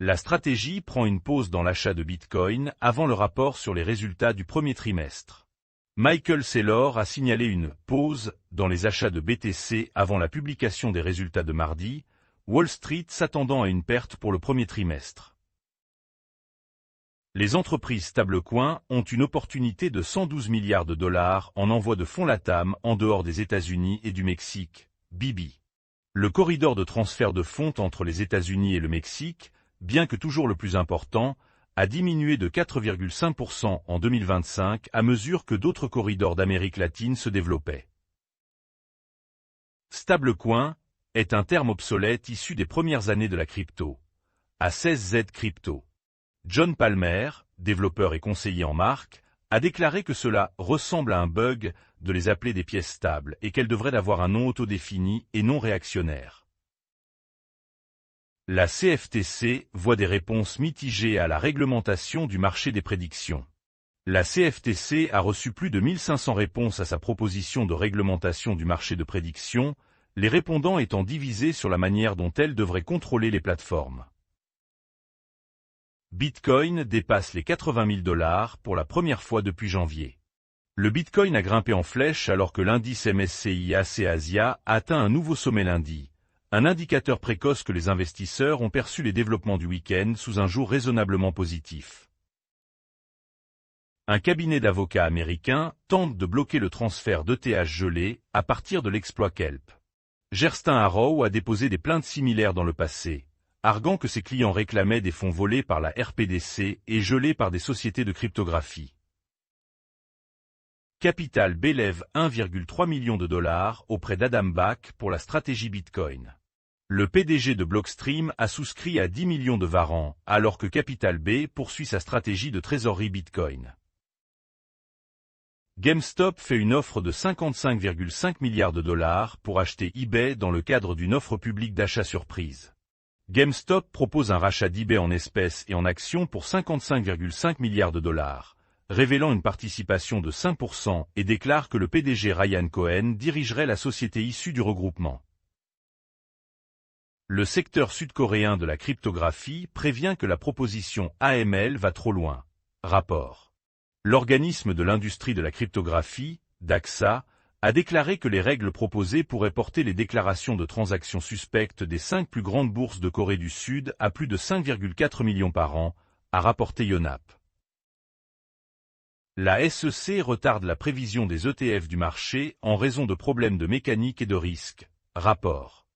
La stratégie prend une pause dans l'achat de Bitcoin avant le rapport sur les résultats du premier trimestre. Michael Saylor a signalé une « pause » dans les achats de BTC avant la publication des résultats de mardi, Wall Street s'attendant à une perte pour le premier trimestre. Les entreprises stablecoin ont une opportunité de 112 milliards de dollars en envoi de fonds LATAM en dehors des États-Unis et du Mexique, BIBI. Le corridor de transfert de fonds entre les États-Unis et le Mexique, bien que toujours le plus important, a diminué de 4,5% en 2025 à mesure que d'autres corridors d'Amérique latine se développaient. Stablecoin est un terme obsolète issu des premières années de la crypto. A16Z Crypto. John Palmer, développeur et conseiller en marque, a déclaré que cela ressemble à un bug de les appeler des pièces stables et qu'elles devraient avoir un nom autodéfini et non réactionnaire. La CFTC voit des réponses mitigées à la réglementation du marché des prédictions. La CFTC a reçu plus de 1500 réponses à sa proposition de réglementation du marché de prédiction, les répondants étant divisés sur la manière dont elle devrait contrôler les plateformes. Bitcoin dépasse les 80 000 $ pour la première fois depuis janvier. Le Bitcoin a grimpé en flèche alors que l'indice MSCI AC Asia a atteint un nouveau sommet lundi, un indicateur précoce que les investisseurs ont perçu les développements du week-end sous un jour raisonnablement positif. Un cabinet d'avocats américain tente de bloquer le transfert d'ETH gelé à partir de l'exploit Kelp. Gerstein Harrow a déposé des plaintes similaires dans le passé, arguant que ses clients réclamaient des fonds volés par la RPDC et gelés par des sociétés de cryptographie. Capital B lève 1,3 million de dollars auprès d'Adam Back pour la stratégie Bitcoin. Le PDG de Blockstream a souscrit à 10 millions de varans, alors que Capital B poursuit sa stratégie de trésorerie Bitcoin. GameStop fait une offre de 55,5 milliards de dollars pour acheter eBay dans le cadre d'une offre publique d'achat surprise. GameStop propose un rachat d'eBay en espèces et en actions pour 55,5 milliards de dollars, révélant une participation de 5% et déclare que le PDG Ryan Cohen dirigerait la société issue du regroupement. Le secteur sud-coréen de la cryptographie prévient que la proposition AML va trop loin. Rapport. L'organisme de l'industrie de la cryptographie, DAXA, a déclaré que les règles proposées pourraient porter les déclarations de transactions suspectes des 5 plus grandes bourses de Corée du Sud à plus de 5,4 millions par an, a rapporté Yonhap. La SEC retarde la prévision des ETF du marché en raison de problèmes de mécanique et de risque. Rapport.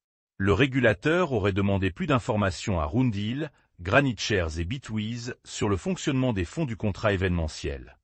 Le régulateur aurait demandé plus d'informations à Roundhill, Granite Shares et Bitwiz sur le fonctionnement des fonds du contrat événementiel.